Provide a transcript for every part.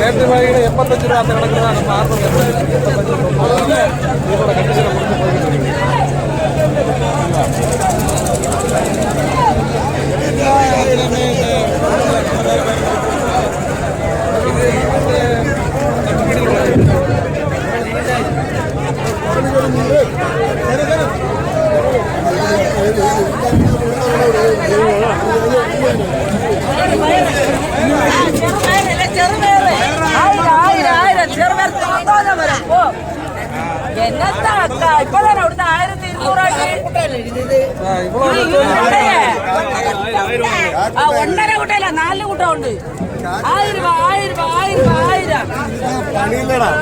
Rate வாங்கின 85 ரூபா அந்த கணக்கு தான் நம்ம ஆர்டர் இதோட கண்டிஷனை கொடுத்து போய்கிட்டு இருக்கீங்க. இப்பதான் அவிடுத்த 1200 ஒன்னரை குட்டையில 4 குட்டை உண்டு. 1000 ரூபாய் 1000 ரூபாய் 1000 ரூபாய்.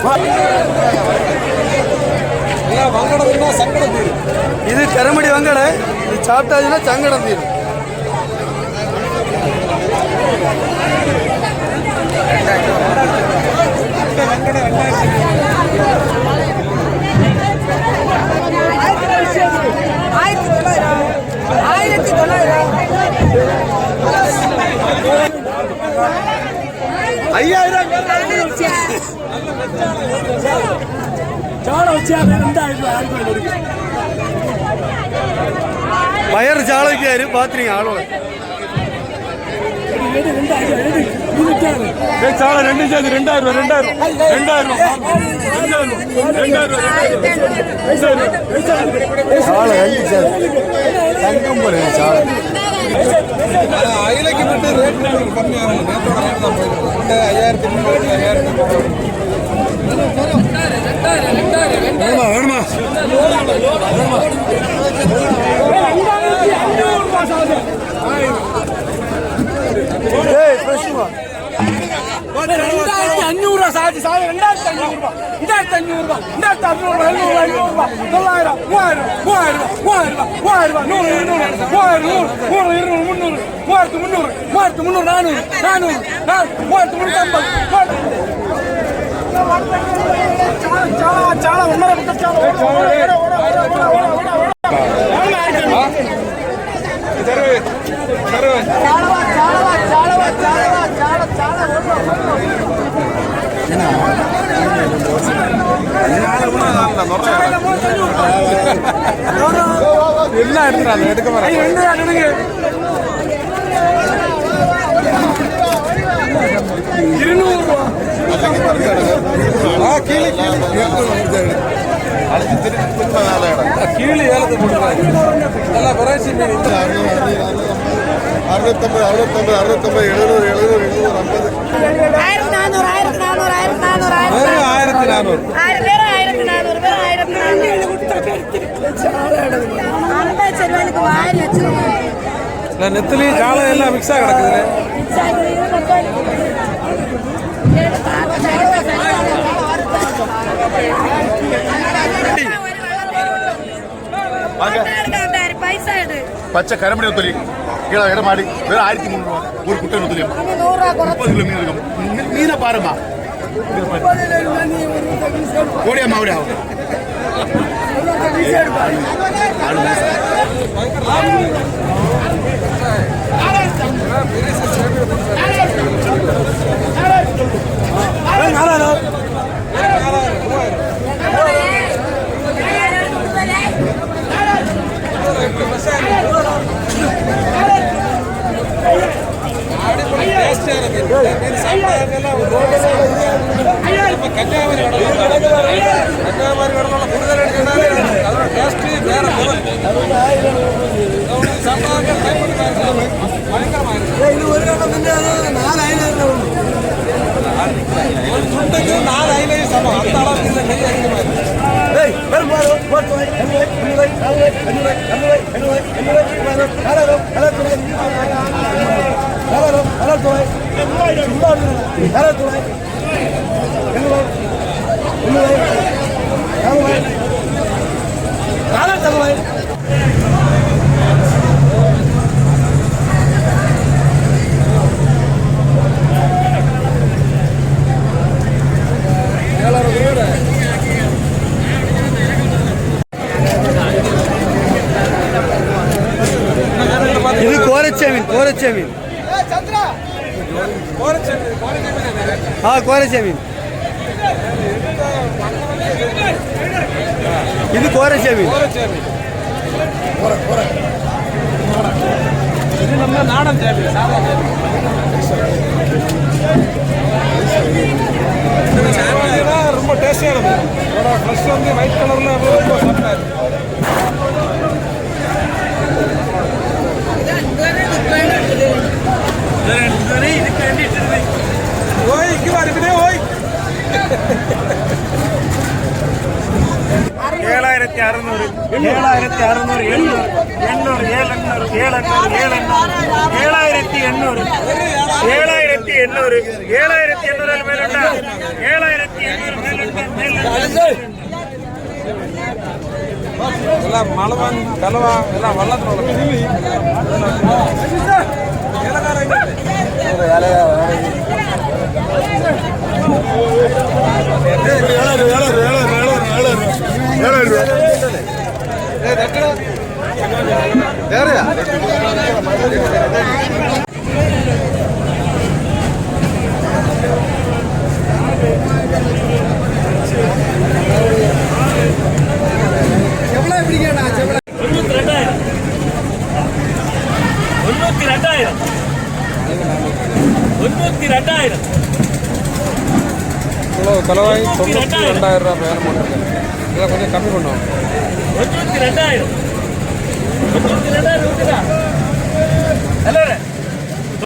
இது கரமடி வங்கட. இது சாப்பிட்டாச்சுன்னா சங்கடம் தீரும். வயர் சாலைக்காரு பாத்துறீங்க ஆளோட சாலை 2000 தங்கம் போல சாலை அயிலைக்கு மட்டும் ரேட் கம்மியாகும். நேற்றோட ரேட் தான் போயிருக்கு. 5300 வேணுமா $2500 சார்ஜ் சார். $2500 $2500 $2600 $700 $900 చాలా ఉన్నారు. எல்லாம் எடுத்துறாங்க. எடுக்க மாட்டேன். கீழே ஏலத்தை போட்டுருக்காங்க. நல்லா வெரைட்டி மீன் 650 650 650 700 700 750 நெத்திலி காலை எல்லாம் மிக்ஸா கிடக்குது. பச்சை கரமடி நெத்தலி கீழே இடமாடி வெறும் 1300 ரூபா ஒரு குட்டை நெத்தலி. 30 கிலோ மீன் இருக்கும். மீனை பாருமா ஓடியா மாவடியா கன்னியாகுமரி கடலோட புரிதல் எடுக்கிறதுனால அதோட டேஸ்ட் வேற லெவல். சுண்டைக்கு 4-5 சமம். அந்த அளவுக்கு இந்த கை இது கோரச்ச மீன். കോരച്ചെമീൻ ഇത് കോരച്ചെമീൻ ഇത് നമ്മുടെ നാടൻ ചെമീൻ സാധാ ரொம்ப டேஸ்டியானது இதோட ஃப்ரெஷ் வந்து ஒயிட் கலர்ல ரொம்ப சாஃப்டா இருக்கு ஓய் இங்க வா இப்படியே ஓய் 7600 எல்லாம் மலவன் கலவா எல்லாம் வள்ளத்துல கலவாய் 92,000 ரூபாய் பேரம் போட்டிருக்கேன் இதில் கொஞ்சம் கம்மி பண்ணுவோம் 92,000